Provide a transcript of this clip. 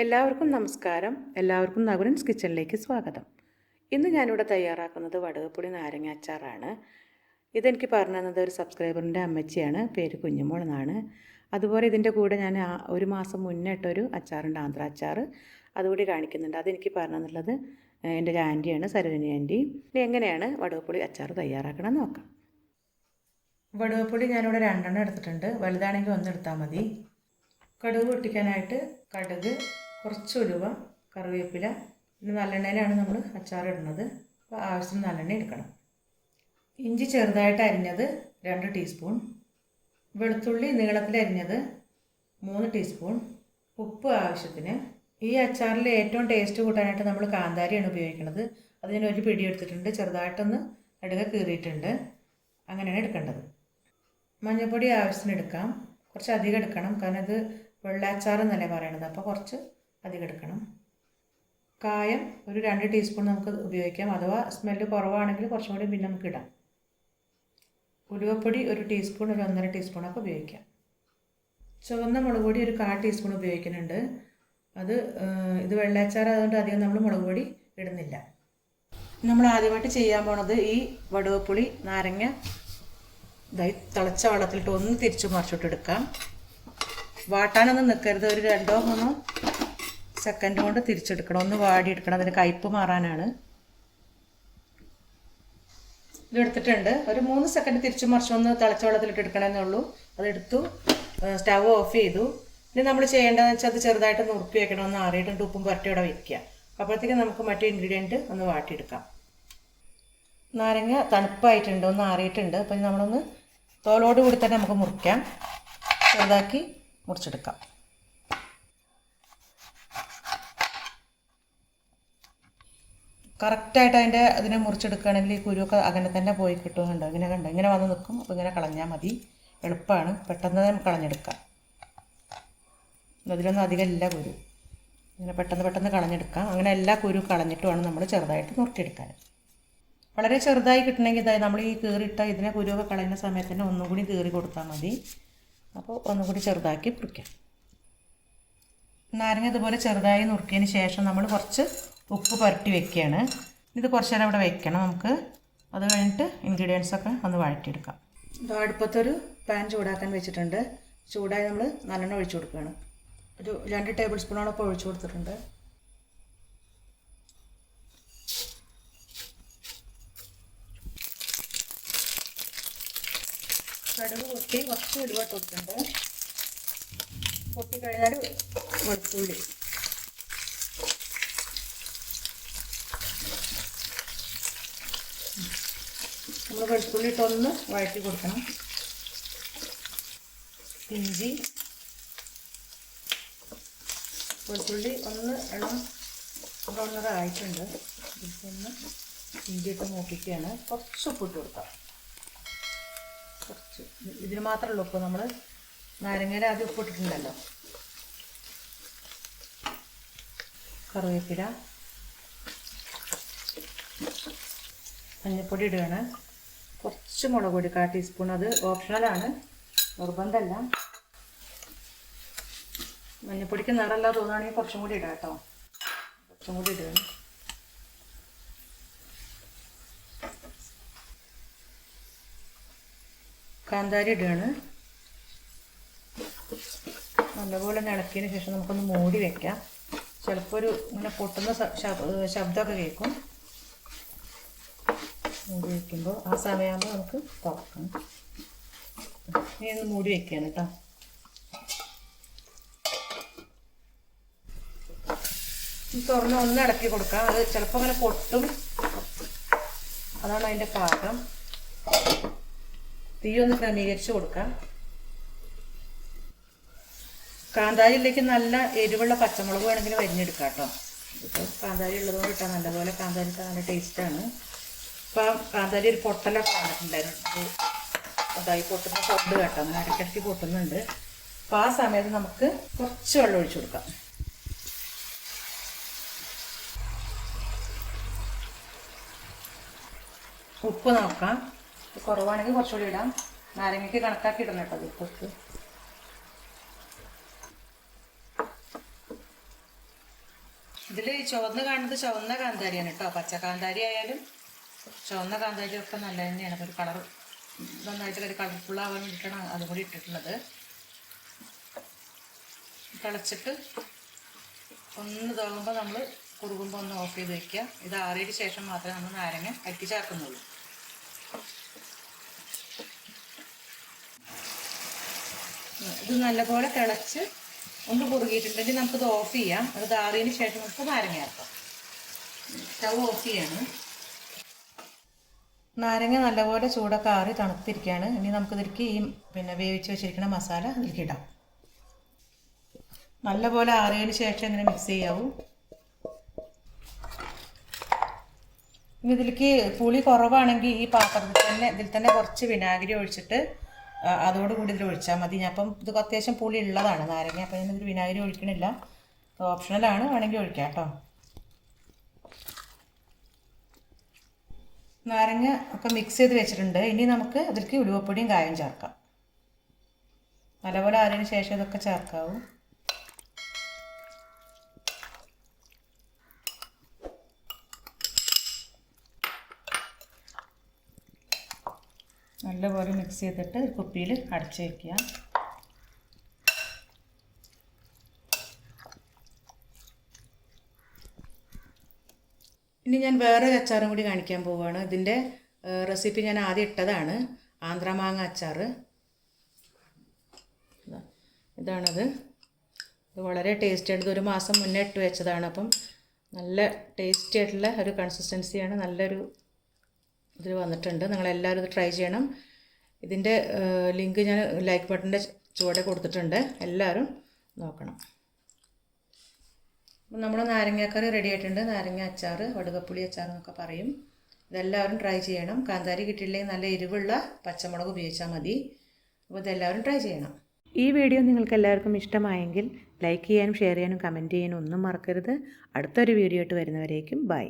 എല്ലാവർക്കും നമസ്കാരം. എല്ലാവർക്കും നകുലൻസ് കിച്ചണിലേക്ക് സ്വാഗതം. ഇന്ന് ഞാനിവിടെ തയ്യാറാക്കുന്നത് വടുകപ്പുളി നാരങ്ങ അച്ചാറാണ്. ഇതെനിക്ക് പറഞ്ഞു തന്നത് ഒരു സബ്സ്ക്രൈബറിൻ്റെ അമ്മച്ചിയാണ്, പേര് കുഞ്ഞുമോൾ എന്നാണ്. അതുപോലെ ഇതിൻ്റെ കൂടെ ഞാൻ ഒരു മാസം മുന്നേ ഇട്ടൊരു അച്ചാറുണ്ട്, ആന്ധ്ര അച്ചാർ, അതുകൂടി കാണിക്കുന്നുണ്ട്. അതെനിക്ക് പറഞ്ഞു തന്നുള്ളത് എൻ്റെ ഒരു ആൻറ്റിയാണ്, സരോജിനി ആൻറ്റി. ഇനി എങ്ങനെയാണ് വടുകപ്പുളി അച്ചാർ തയ്യാറാക്കണം എന്ന് നോക്കാം. വടുകപ്പുളി ഞാനിവിടെ 2 എടുത്തിട്ടുണ്ട്. വലുതാണെങ്കിൽ 1 എടുത്താൽ മതി. കടുക് പൊട്ടിക്കാനായിട്ട് കടുക്, കുറച്ച് ഉലുവ, കറിവേപ്പില, പിന്നെ നല്ലെണ്ണയിലാണ് നമ്മൾ അച്ചാർ ഇടുന്നത്. അപ്പോൾ ആവശ്യത്തിന് നല്ലെണ്ണ എടുക്കണം. ഇഞ്ചി ചെറുതായിട്ട് അരിഞ്ഞത് 2 ടീസ്പൂൺ, വെളുത്തുള്ളി നീളത്തിൽ അരിഞ്ഞത് 3 ടീസ്പൂൺ, ഉപ്പ് ആവശ്യത്തിന്. ഈ അച്ചാറിൽ ഏറ്റവും ടേസ്റ്റ് കൂട്ടാനായിട്ട് നമ്മൾ കാന്താരിയാണ് ഉപയോഗിക്കുന്നത്. അതിന് ഒരു പിടി എടുത്തിട്ടുണ്ട്, ചെറുതായിട്ടൊന്ന് നടുക കീറിയിട്ടുണ്ട്. അങ്ങനെയാണ് എടുക്കേണ്ടത്. മഞ്ഞൾപ്പൊടി ആവശ്യത്തിന് എടുക്കാം, കുറച്ച് അധികം എടുക്കണം, കാരണം ഇത് വെള്ളാച്ചാർ എന്നല്ലേ പറയണത്, അപ്പോൾ കുറച്ച് അധികം എടുക്കണം. കായം ഒരു 2 ടീസ്പൂൺ നമുക്ക് ഉപയോഗിക്കാം, അഥവാ സ്മെല്ല് കുറവാണെങ്കിൽ കുറച്ചും കൂടി പിന്നെ നമുക്ക് ഇടാം. ഉലുവപ്പൊടി 1 ടീസ്പൂൺ, ഒരു 1.5 ടീസ്പൂണൊക്കെ ഉപയോഗിക്കാം. ചുവന്ന മുളക് പൊടി ഒരു 1/4 ടീസ്പൂൺ ഉപയോഗിക്കുന്നുണ്ട്. ഇത് വെള്ളാച്ചാർ അതുകൊണ്ട് അധികം നമ്മൾ മുളക് പൊടി ഇടുന്നില്ല. നമ്മൾ ആദ്യമായിട്ട് ചെയ്യാൻ പോണത് ഈ വടുകപ്പുളി നാരങ്ങ തിളച്ച വെള്ളത്തിലിട്ട് ഒന്ന് തിരിച്ചു മറിച്ചിട്ട് എടുക്കാം. വാട്ടാനൊന്നും നിൽക്കരുത്, ഒരു 2-3 സെക്കൻഡ് കൊണ്ട് തിരിച്ചെടുക്കണം, ഒന്ന് വാടിയെടുക്കണം, അതിന് കയ്പ്പ് മാറാനാണ്. ഇതെടുത്തിട്ടുണ്ട്. ഒരു 3 സെക്കൻഡ് തിരിച്ചു മറിച്ചൊന്ന് തിളച്ച വെള്ളത്തിലിട്ട് എടുക്കണമെന്നേ ഉള്ളൂ. അതെടുത്തു, സ്റ്റവ് ഓഫ് ചെയ്തു. ഇനി നമ്മൾ ചെയ്യേണ്ടതെന്ന് വെച്ചാൽ അത് ചെറുതായിട്ട് നുറുക്കി വെക്കണം, ഒന്ന് ആറിയിട്ടുണ്ട്, ഉപ്പും പുരട്ടി ഇവിടെ വയ്ക്കുക. അപ്പോഴത്തേക്ക് നമുക്ക് മറ്റു ഇൻഗ്രീഡിയൻറ്റ് ഒന്ന് വാട്ടിയെടുക്കാം. നാരങ്ങ തണുപ്പായിട്ടുണ്ട്, ഒന്ന് ആറിയിട്ടുണ്ട്. അപ്പം നമ്മളൊന്ന് തോലോട് കൂടി തന്നെ നമുക്ക് മുറിക്കാം, ചെറുതാക്കി മുറിച്ചെടുക്കാം. കറക്റ്റായിട്ട് അതിനെ മുറിച്ചെടുക്കുകയാണെങ്കിൽ ഈ കുരുവൊക്കെ അങ്ങനെ തന്നെ പോയി കിട്ടുന്നുണ്ടോ, ഇങ്ങനെ വന്ന് നിൽക്കും. അപ്പോൾ ഇങ്ങനെ കളഞ്ഞാൽ മതി, എളുപ്പമാണ്, പെട്ടെന്ന് നമുക്ക് കളഞ്ഞെടുക്കാം. അതിലൊന്നും അധികം ഇല്ല കുരു, ഇങ്ങനെ പെട്ടെന്ന് കളഞ്ഞെടുക്കാം. അങ്ങനെ എല്ലാ കുരു കളഞ്ഞിട്ട് വേണം നമ്മൾ ചെറുതായിട്ട് നുറുക്കിയെടുക്കാൻ. വളരെ ചെറുതായി കിട്ടണമെങ്കിൽ നമ്മൾ ഈ കീറിയിട്ട ഇതിനെ കുരുവൊക്കെ കളയുന്ന സമയത്ത് തന്നെ ഒന്നും കൂടി കീറി കൊടുത്താൽ മതി. അപ്പോൾ ഒന്നും കൂടി ചെറുതാക്കി മുറിക്കാം. നാരങ്ങ ഇതുപോലെ ചെറുതായി നുറുക്കിയതിന് ശേഷം നമ്മൾ കുറച്ച് ഉപ്പ് പുരട്ടി വെക്കുകയാണ്. ഇത് കുറച്ച് നേരം ഇവിടെ വെക്കണം നമുക്ക്. അത് കഴിഞ്ഞിട്ട് ഇൻഗ്രീഡിയൻസൊക്കെ ഒന്ന് വഴറ്റിയെടുക്കാം. അടുപ്പത്തൊരു പാൻ ചൂടാക്കാൻ വെച്ചിട്ടുണ്ട്. ചൂടായി നമ്മൾ നല്ലെണ്ണ ഒഴിച്ചു കൊടുക്കുകയാണ്. ഒരു 2 ടേബിൾ സ്പൂണോളം ഇപ്പോൾ ഒഴിച്ചു കൊടുത്തിട്ടുണ്ട്. കടുക് പൊട്ടി കുറച്ച് ഉലുവ കൊടുത്തിട്ടുണ്ട്. പൊട്ടിക്കഴിഞ്ഞാൽ വെളുത്തുള്ളി, നമ്മൾ വെളുത്തുള്ളി ഇട്ടൊന്ന് വഴറ്റി കൊടുക്കണം. ഇഞ്ചി, വെളുത്തുള്ളി ഒന്ന് എണ്ണം ബ്രൗണർ ആയിട്ടുണ്ട്. ഇതിപ്പൊന്ന് ഇഞ്ചി ഇട്ട് നോക്കിക്കുകയാണ്. കുറച്ച് ഉപ്പിട്ട് കൊടുക്കാം, കുറച്ച്. ഇതിന് മാത്രമല്ല ഉപ്പ്, നമ്മൾ നാരങ്ങയിൽ ആദ്യം ഉപ്പിട്ടിട്ടുണ്ടല്ലോ. കറിവേപ്പില, മഞ്ഞൾപ്പൊടി ഇടുകയാണ്. കുറച്ച് മുളക് പൊടി 1/4 ടീസ്പൂൺ, അത് ഓപ്ഷണലാണ്, നിർബന്ധമല്ല. മഞ്ഞൾപ്പൊടിക്ക് നിറമല്ല തോന്നുകയാണെങ്കിൽ കുറച്ചും കൂടി ഇടാം കേട്ടോ, കുറച്ചും കൂടി ഇടുകയാണ്. കാന്താരി ഇടുകയാണ്. നല്ലപോലെ ഇളക്കിയതിന് ശേഷം നമുക്കൊന്ന് മൂടി വെക്കാം. ചിലപ്പോൾ ഇങ്ങനെ പൊട്ടുന്ന ശബ്ദമൊക്കെ കേൾക്കും. മൂടി വയ്ക്കുമ്പോൾ ആ സമയമാകുമ്പോൾ നമുക്ക് തുറക്കാം. ഇനി ഒന്ന് മൂടി വയ്ക്കുകയാണ് കേട്ടോ. തുറന്ന് ഒന്ന് ഇളക്കി കൊടുക്കാം. അത് ചിലപ്പോൾ അങ്ങനെ പൊട്ടും, അതാണ് അതിൻ്റെ പാകം. തീ ഒന്ന് ക്രമീകരിച്ച് കൊടുക്കാം. കാന്താരിയിലേക്ക് നല്ല എരിവുള്ള പച്ചമുളക് വേണമെങ്കിൽ വരിഞ്ഞെടുക്കാം കേട്ടോ. ഇപ്പോൾ കാന്താരി ഉള്ളതുകൊണ്ട് ഇട്ടാൽ നല്ലപോലെ കാന്താരി ഇട്ടാൽ നല്ല ടേസ്റ്റാണ്. ഇപ്പം കാന്താരി ഒരു പൊട്ടലൊക്കെ വന്നിട്ടുണ്ടായിരുന്നു, അതായി പൊട്ടുന്ന സൗണ്ട് കേട്ടോ, അങ്ങനെ ഇടയ്ക്കിടയ്ക്ക് പൊട്ടുന്നുണ്ട്. അപ്പോൾ ആ സമയത്ത് നമുക്ക് കുറച്ച് വെള്ളം ഒഴിച്ചു കൊടുക്കാം. ഉപ്പ് നോക്കാം, കുറവാണെങ്കിൽ കുറച്ചുകൂടി ഇടാം. നാരങ്ങയ്ക്ക് കണക്കാക്കി ഇടണം കേട്ടോ ഉപ്പൊക്കെ. ഇതിൽ ചുവന്ന കാണുന്നത് ചുവന്ന കാന്താരിയാണ് കേട്ടോ. പച്ച കാന്താരി ആയാലും ചുവന്ന കാന്താരി ഒക്കെ നല്ല തന്നെയാണ്. അപ്പോൾ ഒരു കളർ നന്നായിട്ട് ഒരു കളർഫുള്ളാവാൻ വേണ്ടിയിട്ടാണ് അതും കൂടി ഇട്ടിട്ടുള്ളത്. തിളച്ചിട്ട് ഒന്ന് ഇതാകുമ്പോൾ നമ്മൾ കുറുകുമ്പോൾ ഒന്ന് ഓഫ് ചെയ്ത് വയ്ക്കുക. ഇത് ആറിയതിന് ശേഷം മാത്രമേ നമ്മൾ നാരങ്ങ അരിക്ക് ചേർക്കുന്നുള്ളൂ. ഇത് നല്ലപോലെ തിളച്ച് ഒന്ന് കുറുകിയിട്ടുണ്ടെങ്കിൽ നമുക്കിത് ഓഫ് ചെയ്യാം. അത് ആറിയതിന് ശേഷം നമുക്ക് നാരങ്ങ ചേർക്കാം. സ്റ്റവ് ഓഫ് ചെയ്യാണ്. നാരങ്ങ നല്ലപോലെ ചൂടൊക്കെ ആറി തണുത്തിരിക്കുകയാണ്. ഇനി നമുക്കിതിലേക്ക് ഈ വേവിച്ച് വെച്ചിരിക്കുന്ന മസാല ഇതിലേക്ക് ഇടാം. നല്ലപോലെ ആറിയതിന് ശേഷം ഇങ്ങനെ മിക്സ് ചെയ്യാവൂ. ഇനി ഇതിലേക്ക് പുളി കുറവാണെങ്കിൽ ഈ പാത്രത്തിൽ തന്നെ ഇതിൽ തന്നെ കുറച്ച് വിനാഗിരി ഒഴിച്ചിട്ട് അതോടുകൂടി ഇതിൽ ഒഴിച്ചാൽ മതി. ഞാൻ അപ്പം ഇത് അത്യാവശ്യം പുളി ഉള്ളതാണ് നാരങ്ങ. അപ്പം ഞാൻ ഇതിൽ വിനാഗിരി ഒഴിക്കണില്ല, ഓപ്ഷണലാണ്, വേണമെങ്കിൽ ഒഴിക്കാം കേട്ടോ. നാരങ്ങ ഒക്കെ മിക്സ് ചെയ്ത് വെച്ചിട്ടുണ്ട്. ഇനി നമുക്ക് അതിലേക്ക് ഉലുവപ്പൊടിയും കായം ചേർക്കാം. നല്ലപോലെ ആറിയതിന് ശേഷം ഇതൊക്കെ ചേർക്കാവൂ. നല്ലപോലെ മിക്സ് ചെയ്തിട്ട് കുപ്പിയിൽ അടച്ചു വയ്ക്കുക. ഇനി ഞാൻ വേറെ അച്ചാറും കൂടി കാണിക്കാൻ പോവുകയാണ്. ഇതിൻ്റെ റെസിപ്പി ഞാൻ ആദ്യം ഇട്ടതാണ്. ആന്ധ്ര മാങ്ങ അച്ചാർ ഇതാണത്. ഇത് വളരെ ടേസ്റ്റി ആണ്. ഇത് 1 മാസം മുന്നേ ഇട്ട് വെച്ചതാണ്. അപ്പം നല്ല ടേസ്റ്റി ആയിട്ടുള്ള ഒരു കൺസിസ്റ്റൻസിയാണ്. നല്ലൊരു ഇതിൽ വന്നിട്ടുണ്ട്. നിങ്ങളെല്ലാവരും ഇത് ട്രൈ ചെയ്യണം. ഇതിൻ്റെ ലിങ്ക് ഞാൻ ലൈക്ക് ബട്ടൻ്റെ ചുവടെ കൊടുത്തിട്ടുണ്ട്. എല്ലാവരും നോക്കണം. അപ്പം നമ്മുടെ നാരങ്ങാക്കറി റെഡി ആയിട്ടുണ്ട്. നാരങ്ങ അച്ചാർ, വടുകപ്പുളി അച്ചാർ എന്നൊക്കെ പറയും. ഇതെല്ലാവരും ട്രൈ ചെയ്യണം. കാന്താരി കിട്ടിയില്ലെങ്കിൽ നല്ല എരിവുള്ള പച്ചമുളക് ഉപയോഗിച്ചാൽ മതി. അപ്പോൾ ഇതെല്ലാവരും ട്രൈ ചെയ്യണം. ഈ വീഡിയോ നിങ്ങൾക്ക് എല്ലാവർക്കും ഇഷ്ടമായെങ്കിൽ ലൈക്ക് ചെയ്യാനും ഷെയർ ചെയ്യാനും കമൻറ്റ് ചെയ്യാനും ഒന്നും മറക്കരുത്. അടുത്തൊരു വീഡിയോ ആയിട്ട് വരുന്നവരേക്കും ബൈ.